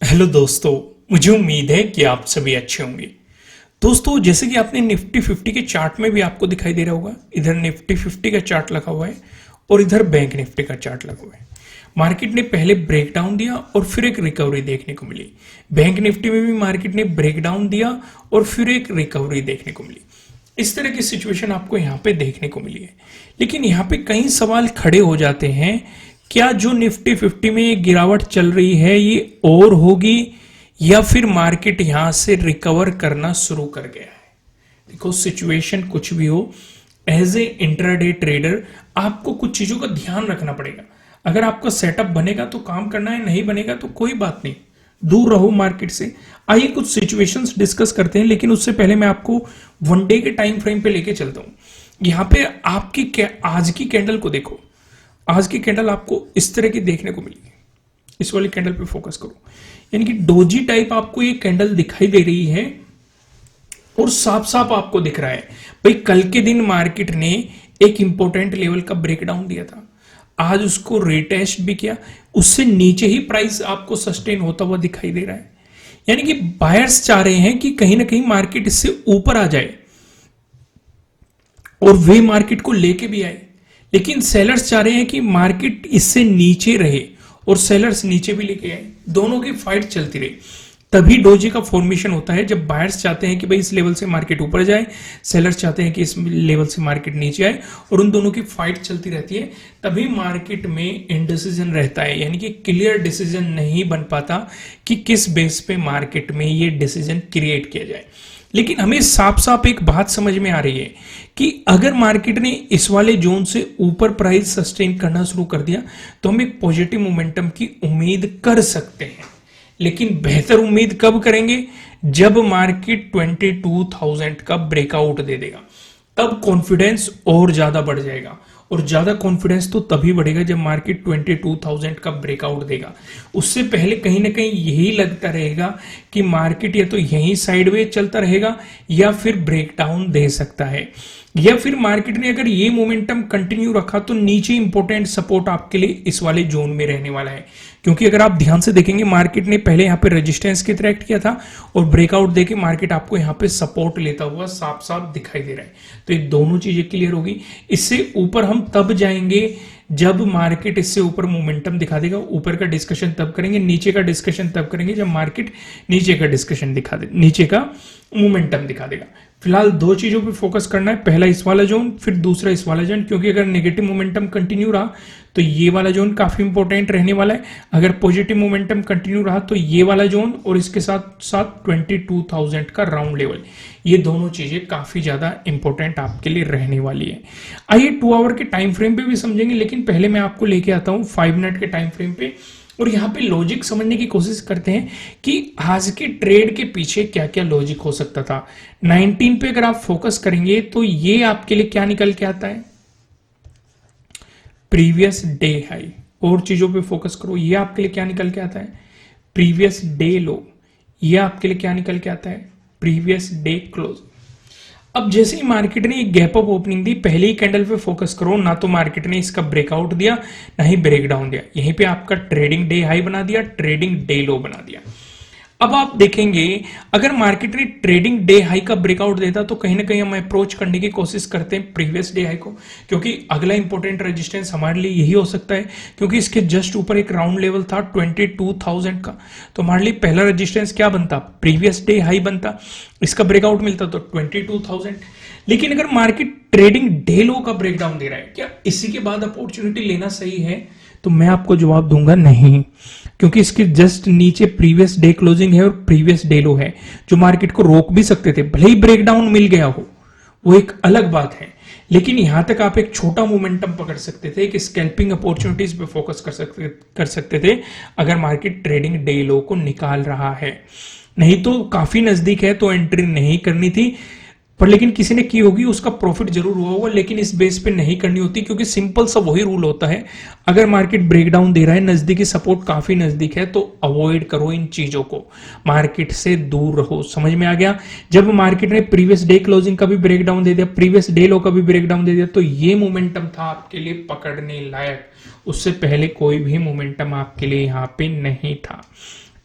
Hello दोस्तों। मुझे उम्मीद है कि आप सभी अच्छे होंगे। दोस्तों, जैसे कि आपने निफ्टी 50 के चार्ट में भी आपको दिखाई दे रहा होगा, इधर निफ्टी 50 का चार्ट लगा हुआ है और इधर बैंक निफ्टी का चार्ट लगा हुआ है। मार्केट ने पहले ब्रेकडाउन दिया और फिर एक रिकवरी देखने को मिली। बैंक निफ्टी में भी मार्केट ने ब्रेकडाउन दिया और फिर एक रिकवरी देखने को मिली। इस तरह की सिचुएशन आपको यहाँ पे देखने को मिली है। लेकिन यहाँ पे कई सवाल खड़े हो जाते हैं, क्या जो निफ्टी 50 में ये गिरावट चल रही है ये और होगी या फिर मार्केट यहां से रिकवर करना शुरू कर गया है। देखो, सिचुएशन कुछ भी हो, एज ए इंट्राडे ट्रेडर आपको कुछ चीजों का ध्यान रखना पड़ेगा। अगर आपका सेटअप बनेगा तो काम करना है, नहीं बनेगा तो कोई बात नहीं, दूर रहो मार्केट से। आइए कुछ सिचुएशंस डिस्कस करते हैं, लेकिन उससे पहले मैं आपको वन डे के टाइम फ्रेम पे लेके चलता हूं। यहां पे आपकी आज की कैंडल को देखो। आज की कैंडल आपको इस तरह की देखने को मिली। इस वाली कैंडल पे फोकस करो, यानी कि डोजी टाइप आपको ये कैंडल दिखाई दे रही है और साफ साफ आपको दिख रहा है भाई कल के दिन मार्केट ने एक इंपॉर्टेंट लेवल का ब्रेकडाउन दिया था, आज उसको रिटेस्ट भी किया, उससे नीचे ही प्राइस आपको सस्टेन होता हुआ दिखाई दे रहा है। यानी कि बायर्स चाह रहे हैं कि कहीं ना कहीं मार्केट इससे ऊपर आ जाए और वे मार्केट को लेके भी आए, लेकिन सेलर्स चाह रहे हैं कि मार्केट इससे नीचे रहे और सेलर्स नीचे भी लेके आए, दोनों की फाइट चलती रही। तभी डोजी का फॉर्मेशन होता है, जब बायर्स चाहते हैं कि भाई इस लेवल से मार्केट ऊपर जाए, सेलर्स चाहते हैं कि इस लेवल से मार्केट नीचे आए, और उन दोनों की फाइट चलती रहती है। तभी मार्केट में इनडिसीजन रहता है, यानी कि क्लियर डिसीजन नहीं बन पाता कि किस बेस पे मार्केट में ये डिसीजन क्रिएट किया जाए। लेकिन हमें साफ साफ एक बात समझ में आ रही है कि अगर मार्केट ने इस वाले जोन से ऊपर प्राइस सस्टेन करना शुरू कर दिया तो हम एक पॉजिटिव मोमेंटम की उम्मीद कर सकते हैं। लेकिन बेहतर उम्मीद कब करेंगे? जब मार्केट 22,000 का ब्रेकआउट दे देगा, तब कॉन्फिडेंस और ज्यादा बढ़ जाएगा। और ज्यादा कॉन्फिडेंस तो तभी बढ़ेगा जब मार्केट 22,000 का ब्रेकआउट देगा। उससे पहले कहीं ना कहीं यही लगता रहेगा कि मार्केट या तो यहीं साइडवेज चलता रहेगा या फिर ब्रेकडाउन दे सकता है, या फिर मार्केट ने अगर ये मोमेंटम कंटिन्यू रखा तो नीचे इंपॉर्टेंट सपोर्ट आपके लिए इस वाले जोन में रहने वाला है। क्योंकि अगर आप ध्यान से देखेंगे, मार्केट ने पहले यहाँ पे रेजिस्टेंस की तरह एक्ट किया था और ब्रेकआउट देके मार्केट आपको यहाँ पे सपोर्ट लेता हुआ साफ साफ दिखाई दे रहा है। तो ये दोनों चीजें क्लियर होगी। इससे ऊपर हम तब जाएंगे जब मार्केट इससे ऊपर मोमेंटम दिखा देगा। ऊपर का डिस्कशन तब करेंगे, नीचे का डिस्कशन तब करेंगे जब मार्केट नीचे का डिस्कशन दिखा दे, नीचे का मोमेंटम दिखा देगा। फिलहाल दो चीजों पे फोकस करना है, पहला इस वाला जोन, फिर दूसरा इस वाला जोन। क्योंकि अगर नेगेटिव मोमेंटम कंटिन्यू रहा तो ये वाला जोन काफी इंपॉर्टेंट रहने वाला है, अगर पॉजिटिव मोमेंटम कंटिन्यू रहा तो ये वाला जोन और इसके साथ साथ 22,000 का राउंड लेवल, ये दोनों चीजें काफी ज्यादा इंपॉर्टेंट आपके लिए रहने वाली है। आइए 2 आवर के टाइम फ्रेम पे भी समझेंगे, लेकिन पहले मैं आपको लेके आता हूं 5 मिनट के टाइम फ्रेम पे, और यहाँ पे लॉजिक समझने की कोशिश करते हैं कि आज के ट्रेड के पीछे क्या क्या लॉजिक हो सकता था। 19 पे अगर आप फोकस करेंगे तो ये आपके लिए क्या निकल के आता है? Previous day high. और चीजों पे फोकस करो, ये आपके लिए क्या निकल के आता है? प्रीवियस डे लो। ये आपके लिए क्या निकल के आता है? Previous day close. अब जैसे ही मार्केट ने एक गैप अप ओपनिंग दी, पहले ही कैंडल पे फोकस करो, ना तो मार्केट ने इसका ब्रेकआउट दिया ना ही ब्रेकडाउन दिया, यहीं पे आपका ट्रेडिंग डे हाई बना दिया, ट्रेडिंग डे लो बना दिया। अब आप देखेंगे अगर मार्केट ने ट्रेडिंग डे हाई का ब्रेकआउट देता तो कहीं ना कहीं हम अप्रोच करने की कोशिश करते हैं प्रीवियस डे हाई को, क्योंकि अगला इंपॉर्टेंट रेजिस्टेंस हमारे लिए यही हो सकता है। क्योंकि इसके जस्ट ऊपर एक राउंड लेवल था 22,000 का, तो हमारे लिए पहला रेजिस्टेंस क्या बनता? प्रीवियस डे हाई बनता। इसका ब्रेकआउट मिलता तो 22,000। लेकिन अगर मार्केट ट्रेडिंग डे लो का ब्रेकडाउन दे रहा है, क्या इसी के बाद अपॉर्चुनिटी लेना सही है? तो मैं आपको जवाब दूंगा नहीं, क्योंकि इसके जस्ट नीचे प्रीवियस डे क्लोजिंग है और प्रीवियस डे लो है, जो मार्केट को रोक भी सकते थे। भले ही ब्रेकडाउन मिल गया हो, वो एक अलग बात है, लेकिन यहां तक आप एक छोटा मोमेंटम पकड़ सकते थे, एक स्कैल्पिंग अपॉर्चुनिटीज पे फोकस कर सकते थे अगर मार्केट ट्रेडिंग डे लो को निकाल रहा है। नहीं तो काफी नजदीक है तो एंट्री नहीं करनी थी, पर लेकिन किसी ने की होगी, उसका प्रॉफिट जरूर हुआ होगा, लेकिन इस बेस पे नहीं करनी होती। क्योंकि सिंपल सा वही रूल होता है, अगर मार्केट ब्रेकडाउन दे रहा है, नजदीकी सपोर्ट काफी नजदीक है, तो अवॉइड करो इन चीजों को, मार्केट से दूर रहो। समझ में आ गया? जब मार्केट ने प्रीवियस डे क्लोजिंग का भी ब्रेकडाउन दे दिया, प्रीवियस डे लो का भी ब्रेकडाउन दे दिया, तो ये मोमेंटम था आपके लिए पकड़ने लायक। उससे पहले कोई भी मोमेंटम आपके लिए यहाँ पे नहीं था।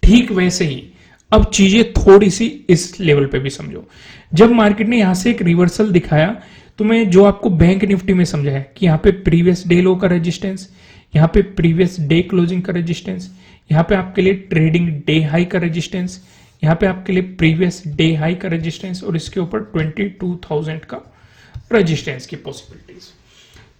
ठीक वैसे ही अब चीजें थोड़ी सी इस लेवल पे भी समझो। जब मार्केट ने यहां से एक रिवर्सल दिखाया तो मैं जो आपको बैंक निफ्टी में समझाया कि यहाँ पे प्रीवियस डे लो का रेजिस्टेंस, यहाँ पे प्रीवियस डे क्लोजिंग का रेजिस्टेंस, यहाँ पे आपके लिए ट्रेडिंग डे हाई का रेजिस्टेंस, यहाँ पे आपके लिए प्रीवियस डे हाई का रेजिस्टेंस और इसके ऊपर 22,000 का रेजिस्टेंस की पॉसिबिलिटीज।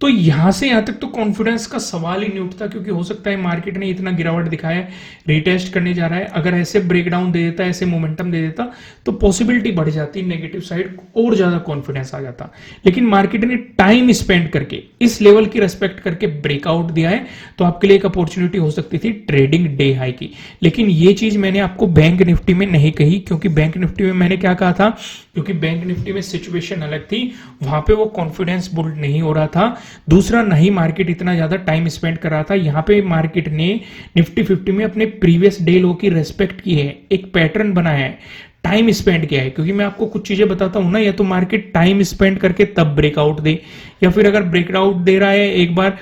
तो यहां से यहां तक तो कॉन्फिडेंस का सवाल ही नहीं उठता, क्योंकि हो सकता है मार्केट ने इतना गिरावट दिखाया है, रिटेस्ट करने जा रहा है, अगर ऐसे ब्रेकडाउन दे देता, ऐसे मोमेंटम दे देता तो पॉसिबिलिटी बढ़ जाती, नेगेटिव साइड और ज्यादा कॉन्फिडेंस आ जाता। लेकिन मार्केट ने टाइम स्पेंड करके इस लेवल की रेस्पेक्ट करके ब्रेकआउट दिया है, तो आपके लिए एक अपॉर्चुनिटी हो सकती थी ट्रेडिंग डे हाई की। लेकिन ये चीज मैंने आपको बैंक निफ्टी में नहीं कही, क्योंकि बैंक निफ्टी में मैंने क्या कहा था, क्योंकि बैंक निफ्टी में सिचुएशन अलग थी, वहां पे वो कॉन्फिडेंस बिल्ड नहीं हो रहा था। दूसरा, नहीं मार्केट इतना ज्यादा टाइम स्पेंड कर रहा था। यहां पे मार्केट ने निफ्टी 50 में अपने प्रीवियस डे लो की रेस्पेक्ट की है, एक पैटर्न बनाया है, टाइम स्पेंड किया है। क्योंकि मैं आपको कुछ चीजें बताता हूं ना, या तो मार्केट टाइम स्पेंड करके तब ब्रेकआउट दे, या फिर अगर ब्रेकआउट दे रहा है एक बार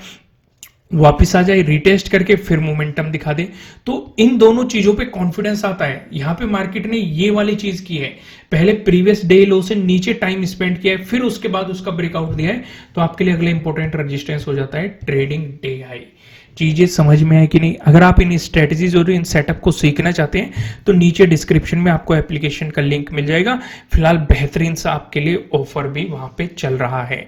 वापिस आ जाए, रिटेस्ट करके फिर मोमेंटम दिखा दे। तो इन दोनों चीजों पे कॉन्फिडेंस आता है। यहां पे मार्केट ने ये वाली चीज की है, पहले प्रीवियस डे लो से नीचे टाइम स्पेंड किया है, फिर उसके बाद उसका ब्रेकआउट दिया है, तो आपके लिए अगले इंपॉर्टेंट रेजिस्टेंस हो जाता है ट्रेडिंग डे हाई। चीजें समझ में आए कि नहीं? अगर आप इन स्ट्रेटजीज और इन सेटअप को सीखना चाहते हैं तो नीचे डिस्क्रिप्शन में आपको एप्लीकेशन का लिंक मिल जाएगा। फिलहाल बेहतरीन सा आपके लिए ऑफर भी वहां पे चल रहा है।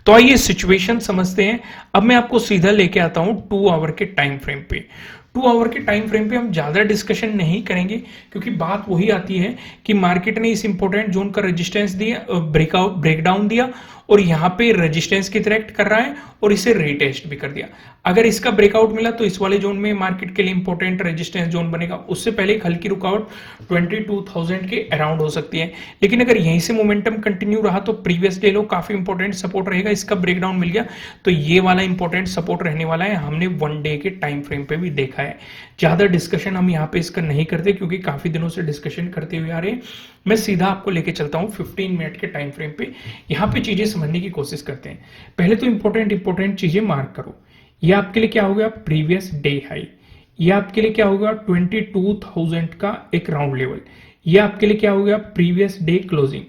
तो आइए सिचुएशन समझते हैं। अब मैं आपको सीधा लेके आता हूं 2 आवर के टाइम फ्रेम पे। 2 आवर के टाइम फ्रेम पे हम ज्यादा डिस्कशन नहीं करेंगे, क्योंकि बात वही आती है कि मार्केट ने इस इंपॉर्टेंट जोन का रेजिस्टेंस दिया, ब्रेकडाउन दिया, और यहां पे रेजिस्टेंस की तरह एक्ट कर रहा है और इसे रिटेस्ट भी कर दिया। अगर इसका ब्रेकआउट मिला तो इस वाले जोन में मार्केट के लिए इंपॉर्टेंट रेजिस्टेंस जोन बनेगा। उससे पहले एक हल्की रुकावट 22,000 के अराउंड हो सकती है। लेकिन अगर यहीं से मोमेंटम कंटिन्यू रहा तो प्रीवियस डे लो काफी इंपॉर्टेंट सपोर्ट रहेगा। इसका ब्रेकडाउन मिल गया तो ये वाला इंपॉर्टेंट सपोर्ट रहने वाला है। हमने 1 डे के टाइम फ्रेम पे भी देखा है। ज्यादा डिस्कशन हम यहाँ पे इसका नहीं करते, क्योंकि काफी दिनों से डिस्कशन करते हुए आ रहे हैं। मैं सीधा आपको लेके चलता हूँ 15 मिनट के टाइम फ्रेम पे। यहाँ पे चीजें समझने की कोशिश करते हैं। पहले तो इंपॉर्टेंट चीजें मार्क करो। ये आपके लिए क्या हो गया? Previous day high. ये आपके लिए क्या होगा? 22,000 का एक राउंड लेवल। ये आपके लिए क्या हो गया? Previous day closing.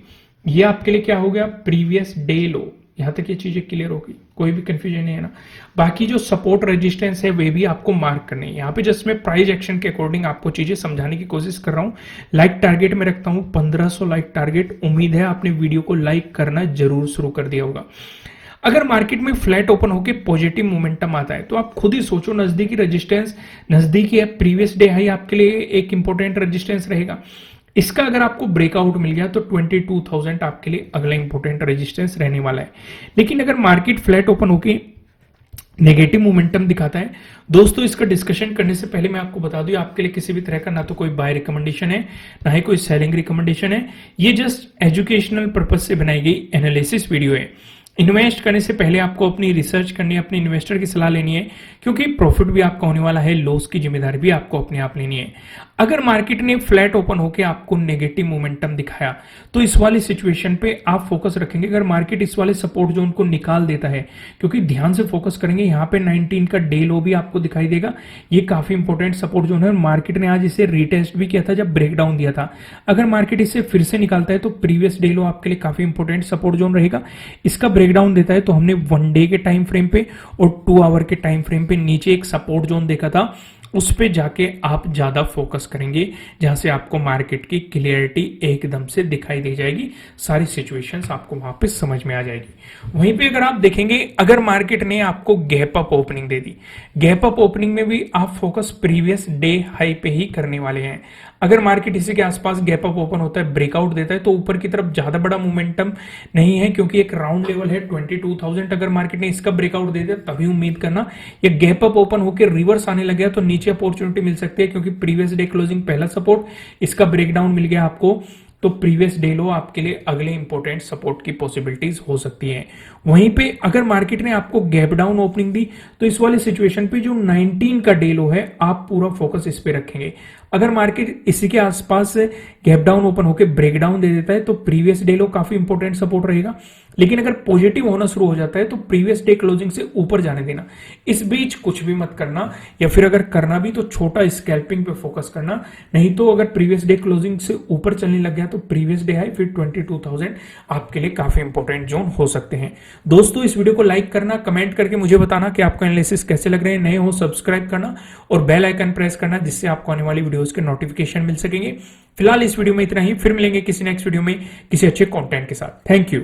ये आपके लिए क्या हो गया? प्रीवियस डे लो। यहां तक ये चीजें क्लियर होगी, कोई भी कंफ्यूजन नहीं है ना? बाकी जो सपोर्ट रेजिस्टेंस है वे भी आपको मार्क करने हैं। यहाँ पे जस्ट मैं प्राइस एक्शन के अकॉर्डिंग आपको चीजें समझाने की कोशिश कर रहा हूँ। लाइक टारगेट में रखता हूँ 1500 लाइक टारगेट। उम्मीद है आपने वीडियो को लाइक करना जरूर शुरू कर दिया होगा। अगर मार्केट में फ्लैट ओपन होकर पॉजिटिव मोमेंटम आता है तो आप खुद ही सोचो, नजदीकी रेजिस्टेंस नजदीकी है, प्रीवियस डे हाई आपके लिए एक इंपॉर्टेंट रेजिस्टेंस रहेगा। इसका अगर आपको ब्रेकआउट मिल गया तो 22,000 आपके लिए अगला इंपॉर्टेंट रेजिस्टेंस रहने वाला है। लेकिन अगर मार्केट फ्लैट ओपन होकर नेगेटिव मोमेंटम दिखाता है, दोस्तों इसका डिस्कशन करने से पहले मैं आपको बता दूं, आपके लिए किसी भी तरह का ना तो कोई बाय रिकमेंडेशन है, ना ही कोई सेलिंग रिकमेंडेशन है। ये जस्ट एजुकेशनल पर्पज से बनाई गई एनालिसिस वीडियो है। इन्वेस्ट करने से पहले आपको अपनी रिसर्च करनी है, अपने इन्वेस्टर की सलाह लेनी है, क्योंकि प्रॉफिट भी आपका होने वाला है, लॉस की जिम्मेदारी भी आपको अपने आप लेनी है। अगर मार्केट ने फ्लैट ओपन होकर आपको नेगेटिव मोमेंटम दिखाया तो इस वाली सिचुएशन पे आप फोकस रखेंगे। अगर मार्केट इस वाले सपोर्ट जोन को निकाल देता है, क्योंकि ध्यान से फोकस करेंगे, यहाँ पे 19 का डे लो भी आपको दिखाई देगा। ये काफी इंपॉर्टेंट सपोर्ट जोन है और मार्केट ने आज इसे रिटेस्ट भी किया था जब ब्रेकडाउन दिया था। अगर मार्केट इसे फिर से निकालता है तो प्रीवियस डे लो आपके लिए काफी इंपॉर्टेंट सपोर्ट जोन रहेगा। इसका ब्रेकडाउन देता है तो हमने 1 डे के टाइम फ्रेम पे और 2 आवर के टाइम फ्रेम पे नीचे एक सपोर्ट जोन देखा था, उस पे जाके आप ज्यादा फोकस करेंगे, जहां से आपको मार्केट की क्लियरिटी एकदम से दिखाई दे जाएगी, सारी सिचुएशंस आपको वहां पे समझ में आ जाएगी। वहीं पे अगर आप देखेंगे, अगर मार्केट ने आपको गैप अप ओपनिंग दे दी, गैप अप ओपनिंग में भी आप फोकस प्रीवियस डे हाई पे ही करने वाले हैं। अगर मार्केट इसी के आसपास गैप अप ओपन होता है, ब्रेकआउट देता है, तो ऊपर की तरफ ज्यादा बड़ा मोमेंटम नहीं है, क्योंकि एक राउंड लेवल है 22,000। अगर मार्केट ने इसका ब्रेकआउट दे दिया तभी उम्मीद करना। ये गैप अप ओपन होकर रिवर्स आने लग गया तो नीचे अपॉर्चुनिटी मिल सकती है, क्योंकि प्रीवियस डे क्लोजिंग पहला सपोर्ट, इसका ब्रेकडाउन मिल गया आपको तो प्रीवियस डे लो आपके लिए अगले इंपॉर्टेंट सपोर्ट की पॉसिबिलिटीज हो सकती है। वहीं पे अगर मार्केट ने आपको गैप डाउन ओपनिंग दी तो इस वाले सिचुएशन पे जो 19 का डे लो है आप पूरा फोकस इस पे रखेंगे। अगर मार्केट इसी के आसपास गैप डाउन ओपन होकर ब्रेक डाउन दे देता है तो प्रीवियस डे लो काफी इंपॉर्टेंट सपोर्ट रहेगा। लेकिन अगर पॉजिटिव होना शुरू हो जाता है तो प्रीवियस डे क्लोजिंग से ऊपर जाने देना, इस बीच कुछ भी मत करना, या फिर अगर करना भी तो छोटा स्कैल्पिंग पे फोकस करना। नहीं तो अगर प्रीवियस डे क्लोजिंग से ऊपर चलने लग गया तो प्रीवियस डे हाई फिर 22,000 आपके लिए काफी इंपॉर्टेंट जोन हो सकते हैं। दोस्तों इस वीडियो को लाइक करना, कमेंट करके मुझे बताना कि आपको एनालिसिस कैसे लग रहे हैं। नए हो सब्सक्राइब करना और बेल आइकन प्रेस करना जिससे आपको आने वाली वीडियोस के नोटिफिकेशन मिल सकेंगे। फिलहाल इस वीडियो में इतना ही, फिर मिलेंगे किसी नेक्स्ट वीडियो में किसी अच्छे कंटेंट के साथ। Thank you.